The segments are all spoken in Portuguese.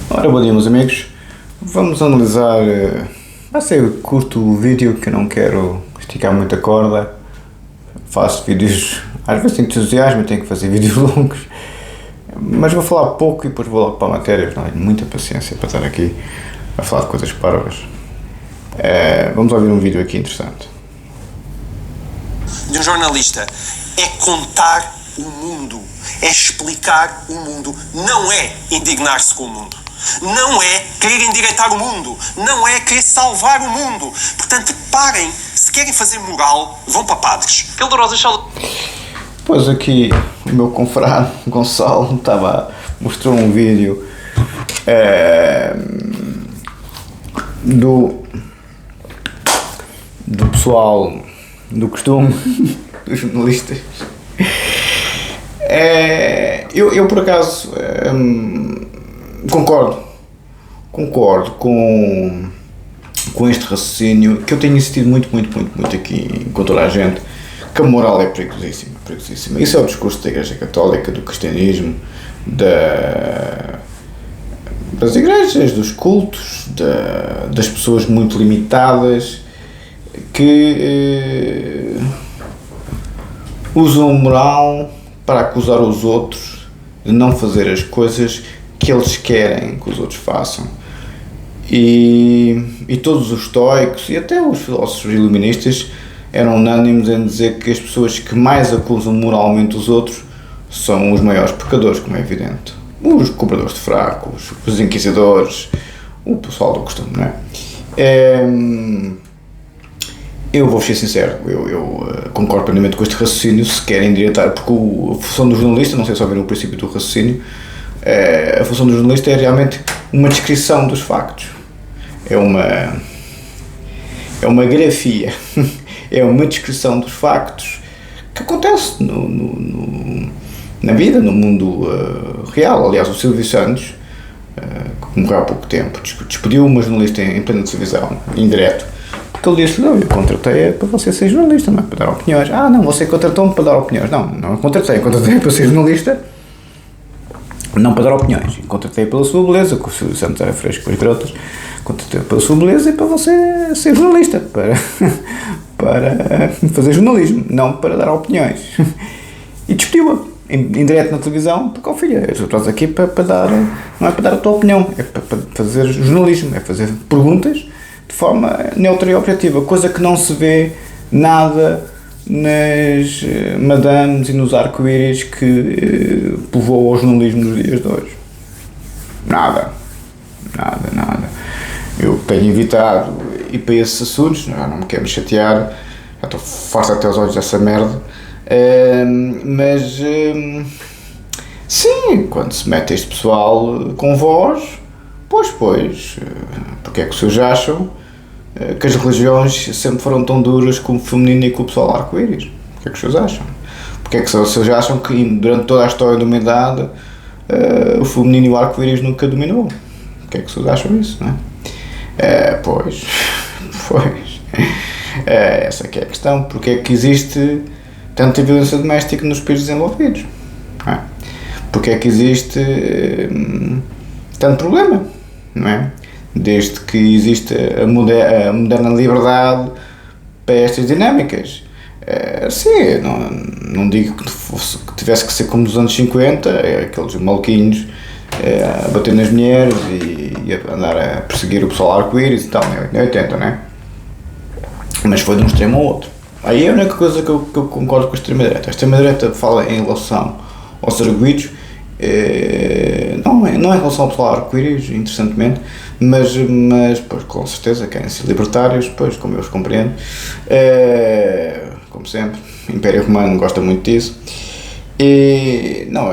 Ora, bom dia, meus amigos. Vamos analisar. Vai ser curto o vídeo, que eu não quero esticar muita corda. Faço vídeos, às vezes tenho entusiasmo, tenho que fazer vídeos longos, mas vou falar pouco e depois vou logo para a matéria. Não tenho muita paciência para estar aqui a falar de coisas parvas. Vamos ouvir um vídeo aqui interessante. De um jornalista é contar o mundo, é explicar o mundo, não é indignar-se com o mundo, não é querer endireitar o mundo, não é querer salvar o mundo. Portanto, parem, se querem fazer moral, vão para padres. Pois aqui o meu confrade Gonçalo mostrou um vídeo do pessoal do costume, dos jornalistas. Eu por acaso concordo com este raciocínio, que eu tenho insistido muito aqui com toda a gente, que a moral é perigosíssima. Isso é o discurso da Igreja Católica, do cristianismo, das igrejas, dos cultos, das pessoas muito limitadas que usam moral para acusar os outros de não fazer as coisas que eles querem que os outros façam. E todos os estoicos e até os filósofos iluministas eram unânimes em dizer que as pessoas que mais acusam moralmente os outros são os maiores pecadores, como é evidente. Os cobradores de fracos, os inquisidores, o pessoal do costume, não é? Eu vou ser sincero, eu concordo plenamente com este raciocínio, se querem endireitar, porque a função do jornalista, não sei se ouviram o princípio do raciocínio, a função do jornalista é realmente uma descrição dos factos, é uma grafia, é uma descrição dos factos que acontece na vida, no mundo real. Aliás, o Silvio Santos, que morreu há pouco tempo, despediu uma jornalista em plena televisão, em direto, porque ele disse: não, eu contratei para você ser jornalista, não é para dar opiniões. Ah, não, você contratou-me para dar opiniões. Não contratei para ser jornalista, não para dar opiniões. Contratei pela sua beleza, que o Silvio Santos era fresco para as garotas. Contratei pela sua beleza e para você ser jornalista, para fazer jornalismo, não para dar opiniões. E despediu-a em direto na televisão, porque, ó filha, eu estou aqui para dar, não é para dar a tua opinião, é para fazer jornalismo, é fazer perguntas de forma neutra e objetiva, coisa que não se vê nada nas madames e nos arco-íris que povoam o jornalismo nos dias de hoje. Nada. Eu tenho evitado ir para esses assuntos, já não me quero me chatear, já estou farto até os olhos dessa merda, mas sim, quando se mete este pessoal com voz, pois, porque é que os senhores acham que as religiões sempre foram tão duras com o feminino e com o pessoal arco-íris? Porque é que os senhores acham? Porque é que os senhores acham que durante toda a história da humanidade o feminino e o arco-íris nunca dominou? Porque é que os senhores acham isso, não é? Pois, essa que é a questão. Porque é que existe tanta violência doméstica nos países desenvolvidos? Não é? Porque é que existe tanto problema, não é? Desde que existe a moderna liberdade para estas dinâmicas. Sim, não digo que tivesse que ser como nos anos 50, aqueles maluquinhos a bater nas mulheres e a andar a perseguir o pessoal arco-íris e tal, em 80, não é? Mas foi de um extremo ao outro. Aí é a única coisa que eu concordo com a extrema-direita. A extrema-direita fala em relação aos arguidos, não em relação ao pessoal arco-íris, interessantemente, mas pois, com certeza querem ser libertários, pois, como eu os compreendo, como sempre, o Império Romano gosta muito disso. E não,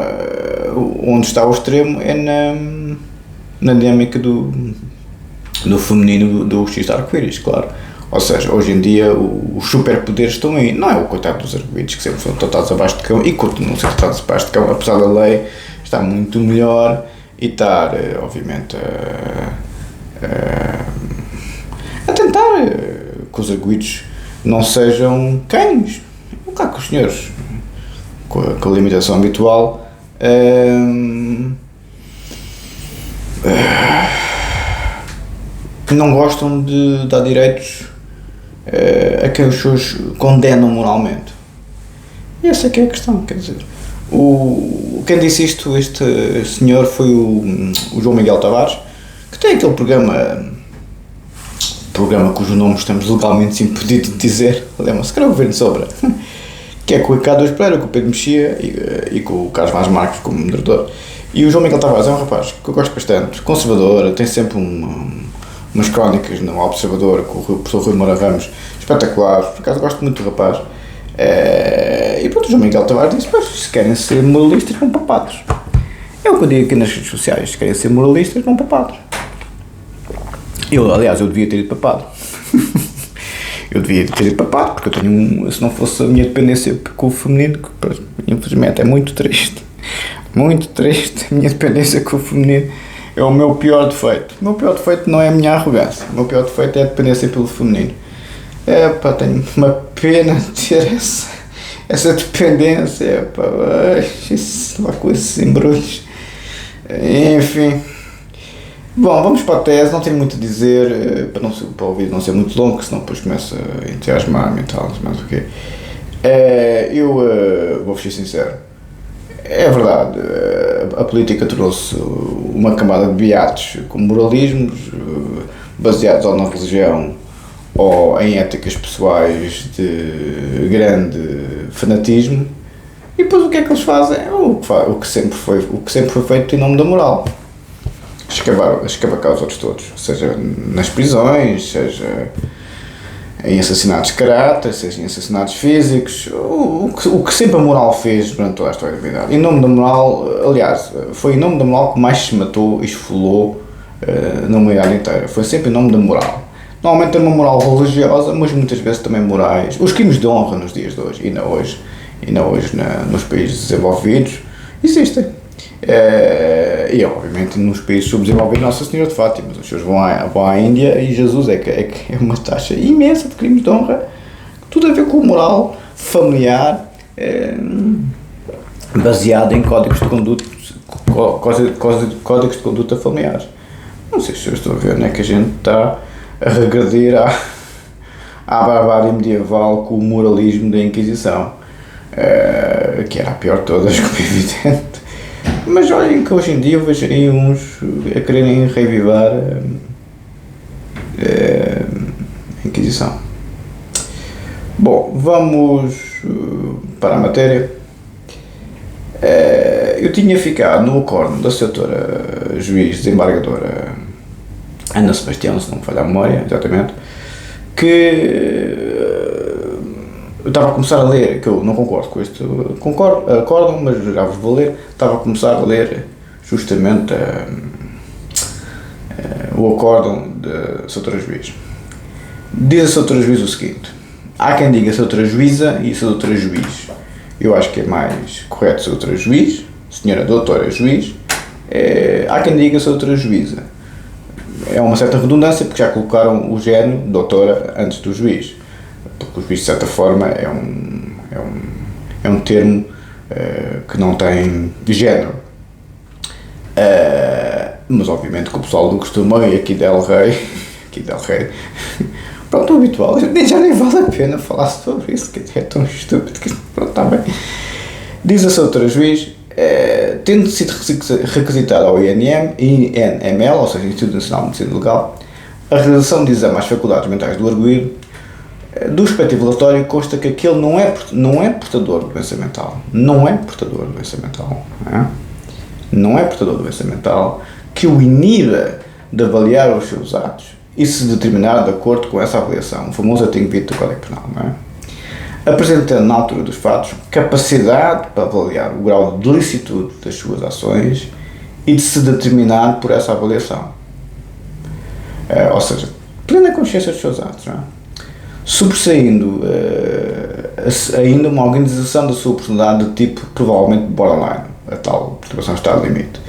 onde está o extremo é na dinâmica do feminino do X arco-íris, claro. Ou seja, hoje em dia os superpoderes estão aí. Não é o coitado dos arguidos, que sempre foram tratados abaixo de cão e continuam a ser tratados abaixo de cão, apesar da lei estar muito melhor e estar, obviamente, a tentar que os arguidos não sejam cães. Claro que os senhores, com a limitação habitual, não gostam de dar direitos a quem os seus condenam moralmente. E essa é que é a questão, quer dizer. Quem disse isto, este senhor, foi o João Miguel Tavares, que tem aquele programa cujo nome estamos legalmente impedidos de dizer, lembra-se, que era o Governo de Sobra, que é com o K2 Pereira, com o Pedro Mexia e com o Carlos Vaz Marques como moderador. E o João Miguel Tavares é um rapaz que eu gosto bastante, conservador, tem sempre umas crónicas no Observador com o professor Rui Moura Ramos espetaculares, por acaso gosto muito do rapaz. E pronto, o João Miguel Tavares disse: pois, se querem ser moralistas, vão para padres. É o que eu digo aqui nas redes sociais: se querem ser moralistas, vão para padres. Aliás, eu devia ter ido para padre. Eu devia ter ido para padre, porque eu tenho se não fosse a minha dependência com o feminino, que infelizmente é muito triste, a minha dependência com o feminino é o meu pior defeito. O meu pior defeito não é a minha arrogância, o meu pior defeito é a dependência pelo feminino. Tenho uma pena de ter essa dependência, isso lá com esses embrulhos. Enfim. Bom, vamos para a tese, não tenho muito a dizer, para o vídeo não ser muito longo, senão depois começa a entusiasmar-me e tal, mas o quê. Eu vou ser sincero, é verdade, a política trouxe uma camada de beatos com moralismos, baseados ou na religião ou em éticas pessoais de grande fanatismo, e depois o que é que eles fazem? O que sempre foi feito em nome da moral. Escavacar os outros todos, seja nas prisões, seja em assassinatos de caráter, seja em assassinatos físicos, o que sempre a moral fez durante toda a história da humanidade. Em nome da moral, aliás, foi em nome da moral que mais se matou e esfolou na humanidade inteira, foi sempre em nome da moral. Normalmente é uma moral religiosa, mas muitas vezes também morais. Os crimes de honra nos dias de hoje, ainda hoje nos países desenvolvidos, existem. E obviamente nos países subdesenvolvidos, Nossa Senhora de Fátima, os senhores vão à Índia e Jesus é uma taxa imensa de crimes de honra, tudo a ver com moral familiar, baseado em códigos de conduta familiares. Não sei se eu estou a ver, não é que a gente está a regredir à barbárie medieval com o moralismo da Inquisição, que era a pior de todas, como é evidente. Mas olhem que hoje em dia eu vejo aí uns a quererem revivar a Inquisição. Bom, vamos para a matéria. Eu tinha ficado no acordo da Sra. Juiz Desembargadora Ana Sebastião, se não me falha a memória, exatamente, que eu estava a começar a ler, que eu não concordo com isto, acordam, mas já vos vou ler, estava a começar a ler justamente o acórdão da Sra. Juiz. Diz a Sra. Juiz o seguinte: há quem diga Sra. Juíza e Sra. Juiz. Eu acho que é mais correto Sra. Juiz, Senhora Doutora Juiz. Há quem diga Sra. Juíza. É uma certa redundância, porque já colocaram o género doutora antes do juiz, porque o juiz de certa forma é um termo que não tem género, mas obviamente que o pessoal do costume aqui del Rei, pronto, o habitual, já nem vale a pena falar sobre isso, que é tão estúpido que pronto, está bem. Diz a Sra. Juiz: tendo sido requisitado ao INML, ou seja, Instituto Nacional de Medicina Legal, a realização de exame às faculdades mentais do arguido, do respectivo relatório consta que aquele não é portador de doença mental. Não é portador de doença mental, que o iniba de avaliar os seus atos e se determinar de acordo com essa avaliação, o famoso artigo 20 do Código Penal, não é? Apresentando na altura dos fatos capacidade para avaliar o grau de licitude das suas ações e de se determinar por essa avaliação. Ou seja, plena consciência dos seus atos, não é? Sobressaindo ainda uma organização da sua personalidade de tipo provavelmente borderline, a tal perturbação de estado limite,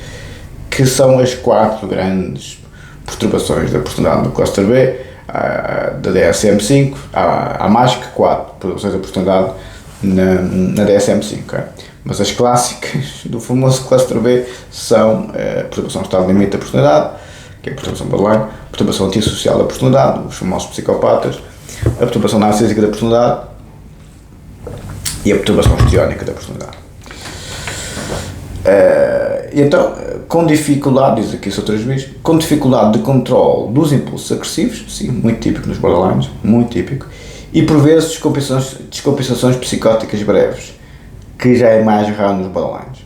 que são as 4 grandes perturbações da personalidade do cluster B, da DSM-5, há mais que 4 perturbações da personalidade na DSM-5, mas as clássicas do famoso cluster B são a perturbação de estado limite da personalidade, que é a perturbação borderline, a perturbação antissocial da personalidade, os famosos psicopatas, a perturbação narcísica da personalidade e a perturbação histriónica da personalidade. Então, com dificuldade, diz aqui o Sr. Doutor Juiz, com dificuldade de controle dos impulsos agressivos, sim, muito típico nos borderlines, muito típico, e por vezes descompensações psicóticas breves, que já é mais raro nos borderlines,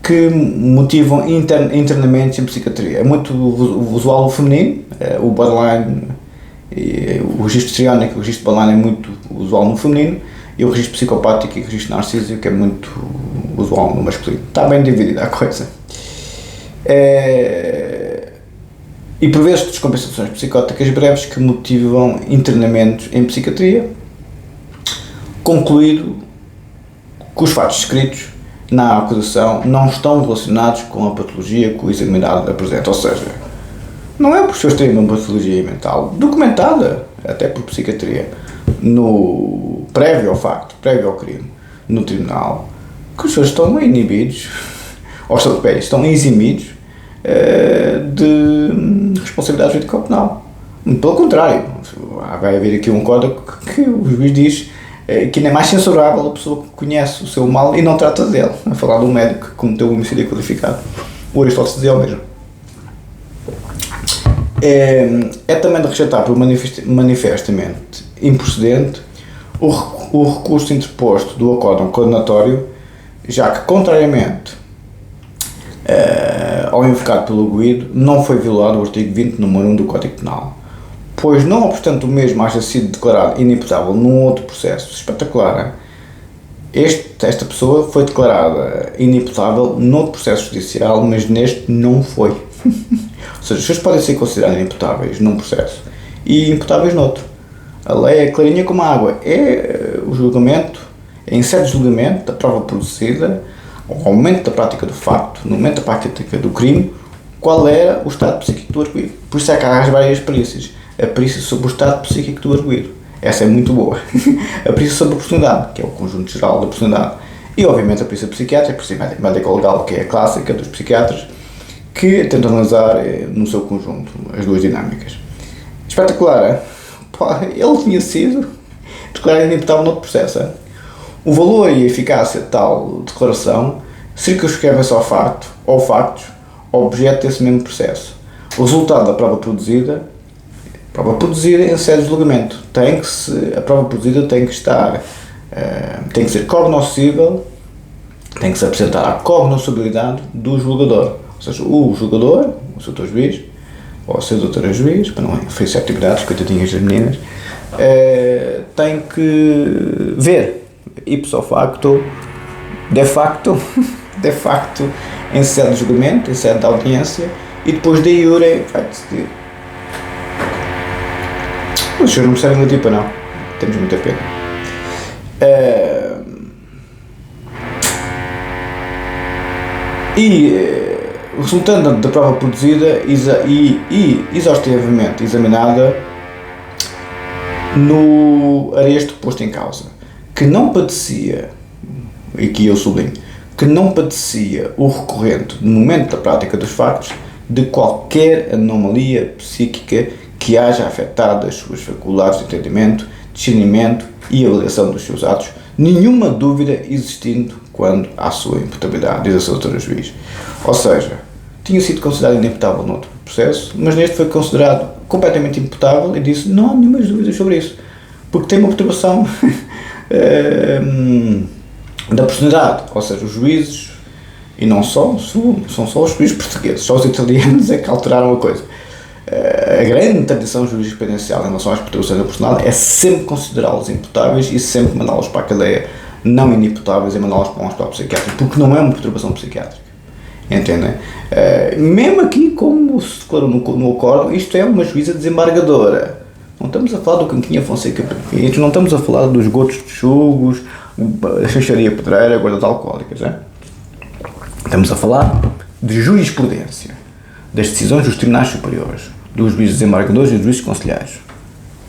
que motivam internamente em psiquiatria. É muito usual o feminino, o borderline, o registro histriónico, o registro borderline é muito usual no feminino, e o registro psicopático e o registro narcísico que é muito usual no masculino. Está bem dividida a coisa. E por vezes descompensações psicóticas breves que motivam internamentos em psiquiatria, concluído que os fatos descritos na acusação não estão relacionados com a patologia que o examinado apresenta, ou seja, não é por pessoas terem uma patologia mental documentada, até por psiquiatria, no prévio ao facto, prévio ao crime, no tribunal, que os pessoas estão inibidos, ou estão eximidos de responsabilidade jurídica penal. Pelo contrário, vai haver aqui um código que o juiz diz que ainda é mais censurável a pessoa que conhece o seu mal e não trata dele, a falar de um médico que cometeu um homicídio qualificado. O Aristóteles dizia o mesmo. É também de rejeitar por manifestamente improcedente o recurso interposto do acórdão condenatório, já que, contrariamente ao invocado pelo arguido, não foi violado o artigo 20, número 1 do Código Penal, pois, não obstante o mesmo haja sido declarado inimputável num outro processo espetacular, esta pessoa foi declarada inimputável noutro processo judicial, mas neste não foi. Ou seja, as pessoas podem ser consideradas inimputáveis num processo e imputáveis noutro. A lei é clarinha como a água. É o julgamento, é em sede de julgamento da prova produzida, ao momento da prática do facto, no momento da prática do crime, qual era o estado psíquico do arguido. Por isso é que há as várias perícias. A perícia sobre o estado psíquico do arguido. Essa é muito boa. A perícia sobre a personalidade, que é o conjunto geral da personalidade. E, obviamente, a perícia psiquiátrica, a perícia médico-legal, que é a clássica dos psiquiatras, que tenta analisar no seu conjunto as duas dinâmicas. Espetacular, hein? Ele tinha sido declarado inimputável no outro processo. Hein? O valor e a eficácia de tal declaração circunscrevem-se ao facto, ou factos, objeto desse mesmo processo. O resultado da prova produzida em sede de julgamento. A prova produzida tem que ser cognoscível, tem que se apresentar a cognoscibilidade do julgador. Ou seja, o julgador, o seu doutor juiz, ou a sua doutora juiz, para não oferecer atividades, coitadinhas das meninas, tem que ver, ipso facto, de facto, em sede de julgamento, em sede de audiência, e depois de iure vai decidir. Os senhores não percebem da tipa, não. Temos muita pena. Resultando da prova produzida e exaustivamente examinada no aresto posto em causa, que não padecia, e aqui eu sublinho, que não padecia o recorrente no momento da prática dos factos de qualquer anomalia psíquica que haja afetado as suas faculdades de entendimento, discernimento e avaliação dos seus atos, nenhuma dúvida existindo quando à sua imputabilidade, diz a sua doutora juiz. Ou seja, tinha sido considerado inimputável no outro processo, mas neste foi considerado completamente imputável e disse não há nenhumas dúvidas sobre isso, porque tem uma perturbação da personalidade, ou seja, os juízes, e não só, são só os juízes portugueses, só os italianos é que alteraram a coisa. A grande tradição jurisprudencial em relação às perturbações da personalidade é sempre considerá-los imputáveis e sempre mandá-los para a cadeia não inimputáveis e mandá-los para um hospital psiquiátrico, porque não é uma perturbação psiquiátrica. Entendem? Mesmo aqui, como se declarou no acordo, isto é uma juíza desembargadora. Não estamos a falar do Canquinha Fonseca Perfeitos, não estamos a falar dos gotos de chugos, a xaxaria pedreira, guardas alcoólicas. Estamos a falar de jurisprudência, das decisões dos tribunais superiores, dos juízes desembargadores e dos juízes conselheiros.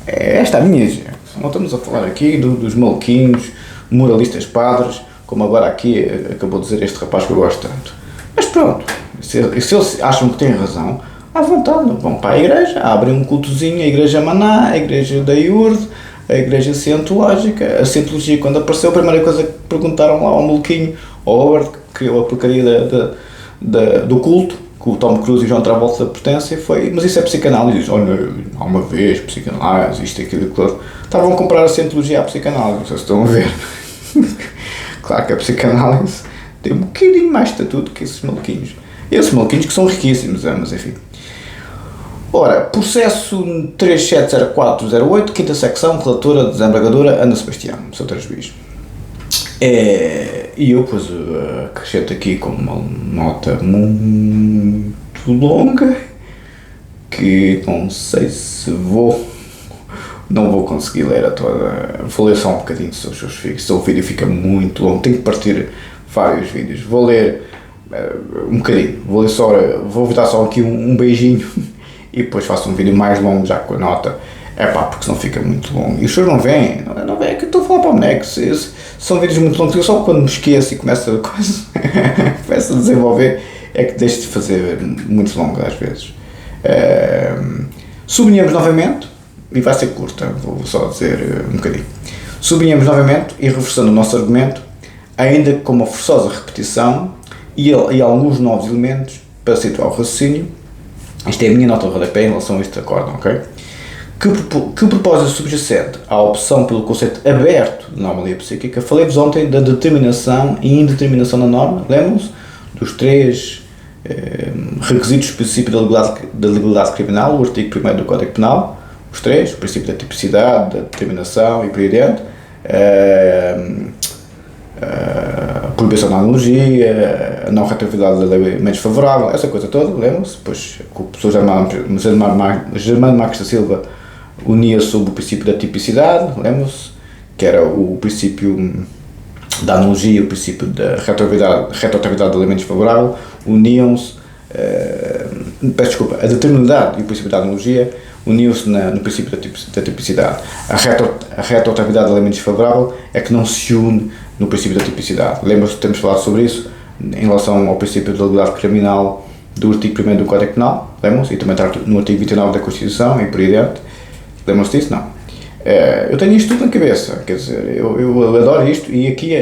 Esta é a minha gente. Não estamos a falar aqui dos maluquinhos, moralistas padres, como agora aqui acabou de dizer este rapaz que eu gosto tanto. Mas pronto, se eles acham que têm razão, à vontade, vão para a igreja, abrem um cultozinho, a igreja Maná, a igreja da Iurde, a igreja cientológica. A cientologia, quando apareceu, a primeira coisa que perguntaram lá ao maluquinho, ao Howard, que criou a porcaria do culto, que o Tom Cruise e o John Travolta pertencem, foi: mas isso é psicanálise? Olha, há uma vez, psicanálise, isto, aquilo, aquilo. Estavam a comprar a cientologia à psicanálise, vocês estão a ver. Claro que a psicanálise tem um bocadinho mais estatuto que esses maluquinhos. Esses maluquinhos que são riquíssimos, mas enfim. Ora, processo 370408, quinta secção, relatora, desembargadora Ana Sebastião, seu juiz. E eu, pois, acrescento aqui com uma nota muito longa, que não sei se não vou conseguir ler a toda. Vou ler só um bocadinho se o vídeo fica muito longo, tenho que partir vários vídeos. Vou ler um bocadinho, vou dar só aqui um beijinho e depois faço um vídeo mais longo já com a nota. Porque senão fica muito longo. E os senhores não veem, é que eu estou a falar para o boneco. São vídeos muito longos, eu só quando me esqueço e começo a desenvolver é que deixo de fazer muito longo às vezes. Sublinhamos novamente, e vai ser curta, vou só dizer um bocadinho. Sublinhamos novamente e reforçando o nosso argumento, ainda com uma forçosa repetição e alguns novos elementos para situar o raciocínio. Esta é a minha nota de rodapé em relação a este acórdão, ok? Que o propósito subjacente à opção pelo conceito aberto de anomalia psíquica, falei-vos ontem da determinação e indeterminação da norma, lembram-se? Dos 3 requisitos do princípio da legalidade criminal, o artigo 1º do Código Penal, os 3, o princípio da tipicidade, da determinação e por aí adiante, a proibição da analogia, a não retroatividade da lei menos favorável, essa coisa toda, lembram-se? Depois o professor Germano Marques da Silva unia sob o princípio da tipicidade, lembram-se? Que era o princípio da analogia, o princípio da retroatividade da lei menos favorável, uniam-se, a determinidade e o princípio da analogia uniu-se no princípio da tipicidade. A retroatividade da lei menos favorável é que não se une no princípio da tipicidade. Lembra-se que temos falado sobre isso em relação ao princípio da legalidade criminal do artigo 1º do Código Penal, lembram-se? E também está no artigo 29 da Constituição e por aí adiante. Lembram-se disso? Não. Eu tenho isto tudo na cabeça, quer dizer, eu adoro isto, e aqui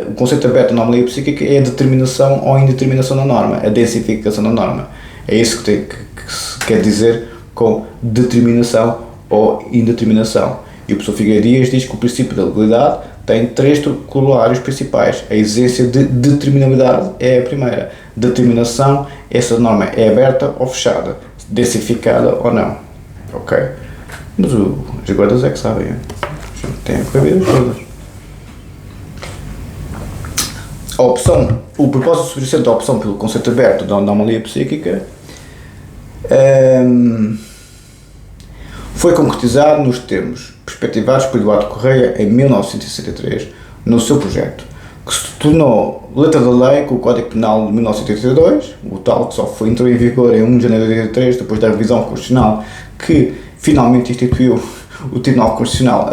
o conceito aberto da anomalia psíquica é a determinação ou indeterminação da norma, a densificação da norma. É isso que se quer dizer com determinação ou indeterminação. E o professor Figueiredo Dias diz que o princípio da legalidade tem 3 corolários principais. A exigência de determinabilidade é a primeira. Determinação, essa norma é aberta ou fechada, densificada ou não. Ok? Mas as guardas é que sabem. Tem a ver todas. O propósito subjacente da opção pelo conceito aberto da anomalia psíquica foi concretizado nos termos perspectivados por Eduardo Correia em 1963, no seu projeto, que se tornou letra da lei com o Código Penal de 1982, o tal que só foi entrou em vigor em 1 de janeiro de 1983, depois da revisão constitucional que finalmente instituiu o Tribunal Constitucional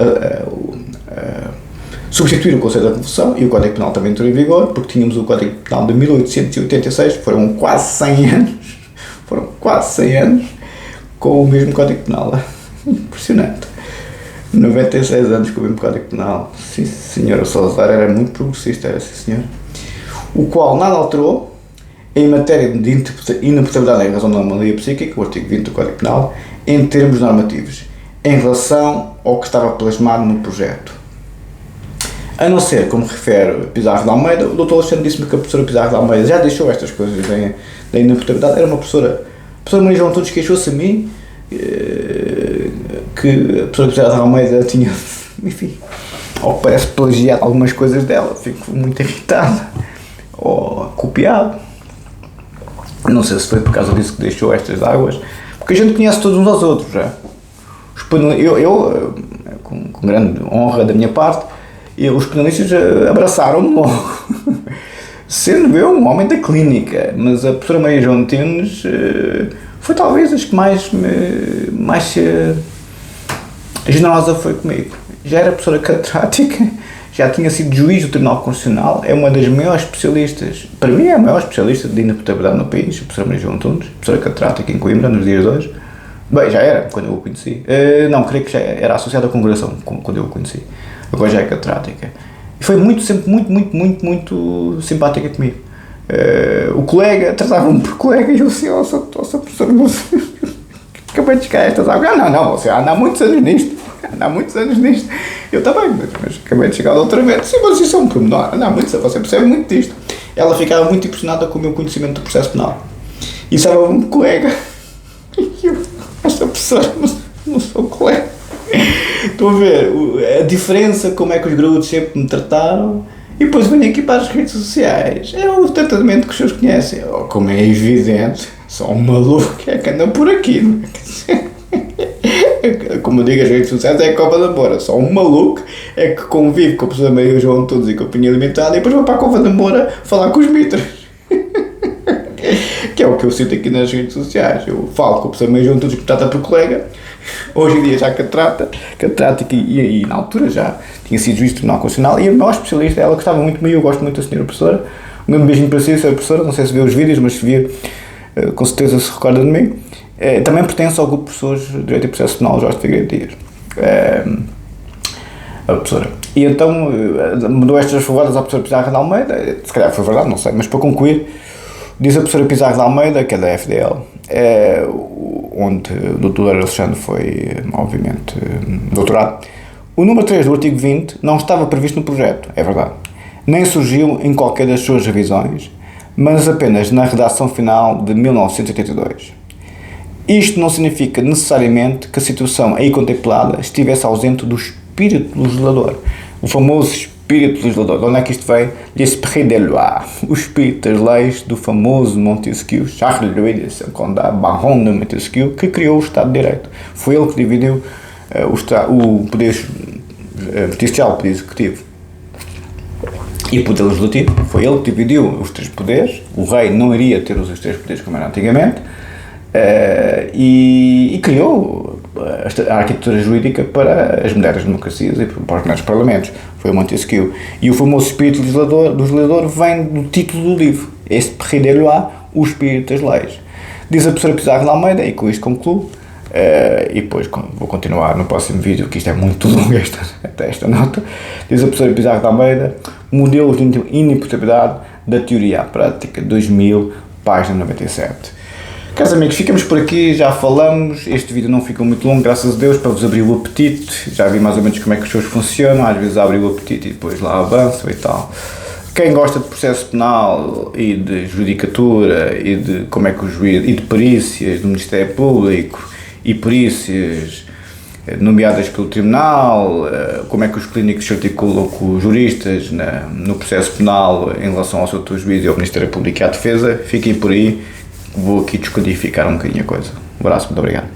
substituir o conceito da confusão, e o Código Penal também entrou em vigor, porque tínhamos o Código Penal de 1886, foram quase 100 anos com o mesmo Código Penal. Impressionante. 96 anos com o mesmo Código Penal. Sim senhor, o Salazar era muito progressista, era sim senhor. O qual nada alterou em matéria de inaputabilidade em razão da anomalia psíquica, o artigo 20 do Código Penal, em termos normativos, em relação ao que estava plasmado no projeto. A não ser, como refere Pizarro de Almeida, o Dr. Alexandre disse-me que a professora Pizarro de Almeida já deixou estas coisas da inaputabilidade. Era uma professora. A professora Maria João Antunes queixou-se a mim que a professora Pizarro de Almeida tinha, enfim, ou parece plagiado algumas coisas dela, fico muito irritado, ou copiado. Não sei se foi por causa disso que deixou estas águas, porque a gente conhece todos uns aos outros já. Eu com grande honra da minha parte, os penalistas abraçaram-me logo, sendo eu um homem da clínica, mas a professora Maria João Antunes foi talvez as que mais generosa foi comigo. Já era professora catedrática, já tinha sido juiz do Tribunal Constitucional, é uma das maiores especialistas, para mim é a maior especialista de inaputabilidade no país, a professora Maria João Antunes, professora catedrática em Coimbra, nos dias de hoje. Bem, já era, quando eu o conheci. Não, creio que já era associada à congregação, quando eu o conheci. Agora já é catedrática. E foi sempre muito simpática comigo. O colega, tratava-me por colega e eu assim, nossa professora, acabei de chegar a estas águas. Não, você anda há muitos anos nisto. Eu também, mas acabei de chegar outra vez. Sim, mas isso é um pormenor. Você percebe muito disto. Ela ficava muito impressionada com o meu conhecimento do processo penal. E estava-me colega. E eu, esta professora, não sou colega. Estou a ver a diferença, como é que os graúdos sempre me trataram. E depois venho aqui para as redes sociais. É o tratamento que os senhores conhecem. Como é evidente, só um maluco é que anda por aqui. Não é? Como eu digo, as redes sociais é a Cova da Moura. Só um maluco é que convive com a pessoa Maria João Antunes e com a Pinha Limitada e depois vai para a Cova da Moura falar com os mitras. Que é o que eu sinto aqui nas redes sociais. Eu falo com a pessoa Maria João Antunes que me trata por colega. Hoje em dia já que a trata e na altura já tinha sido juiz do Tribunal Constitucional e a maior especialista, ela gostava muito de mim, eu gosto muito da senhora professora. Um grande beijinho para si, senhora professora, não sei se vê os vídeos, mas se vir, com certeza se recorda de mim. Também pertence ao grupo de pessoas de Direito e Processo Penal, Jorge Figueiredo Dias, a professora. E então mudou estas favoradas à professora Pizarro de Almeida, se calhar foi verdade, não sei, mas para concluir, diz a professora Pizarro de Almeida, que é da FDL, onde o Dr. Alexandre foi, obviamente, doutorado. O número 3 do artigo 20 não estava previsto no projeto, é verdade, nem surgiu em qualquer das suas revisões, mas apenas na redação final de 1982. Isto não significa necessariamente que a situação aí contemplada estivesse ausente do espírito legislador, o famoso espírito legislador. De onde é que isto veio? L'esprit des lois, o espírito das leis do famoso Montesquieu, Charles-Louis de Saint-Condé, Baron de Montesquieu, que criou o Estado de Direito. Foi ele que dividiu o poder judicial, o poder executivo e o poder legislativo. Foi ele que dividiu os três poderes. O rei não iria ter os três poderes como era antigamente. E criou a arquitetura jurídica para as modernas democracias e para os modernos parlamentos. Foi o Montesquieu. E o famoso espírito do legislador vem do título do livro, Esprit des lois, o espírito das leis. Diz a professora Pizarro de Almeida, e com isto concluo, e depois vou continuar no próximo vídeo, que isto é muito longo até esta nota. Diz a professora Pizarro de Almeida, modelos de inimputabilidade da teoria à prática, 2000, página 97. Caros amigos, ficamos por aqui, já falamos, este vídeo não ficou muito longo, graças a Deus, para vos abrir o apetite, já vi mais ou menos como é que as coisas funcionam, às vezes abrem o apetite e depois lá avançam e tal. Quem gosta de processo penal e de judicatura e de como é que o juiz, e de perícias do Ministério Público e perícias nomeadas pelo Tribunal, como é que os clínicos se articulam com os juristas no processo penal em relação ao seu juiz e ao Ministério Público e à defesa, fiquem por aí. Vou aqui descodificar um bocadinho a coisa. Um abraço, muito obrigado.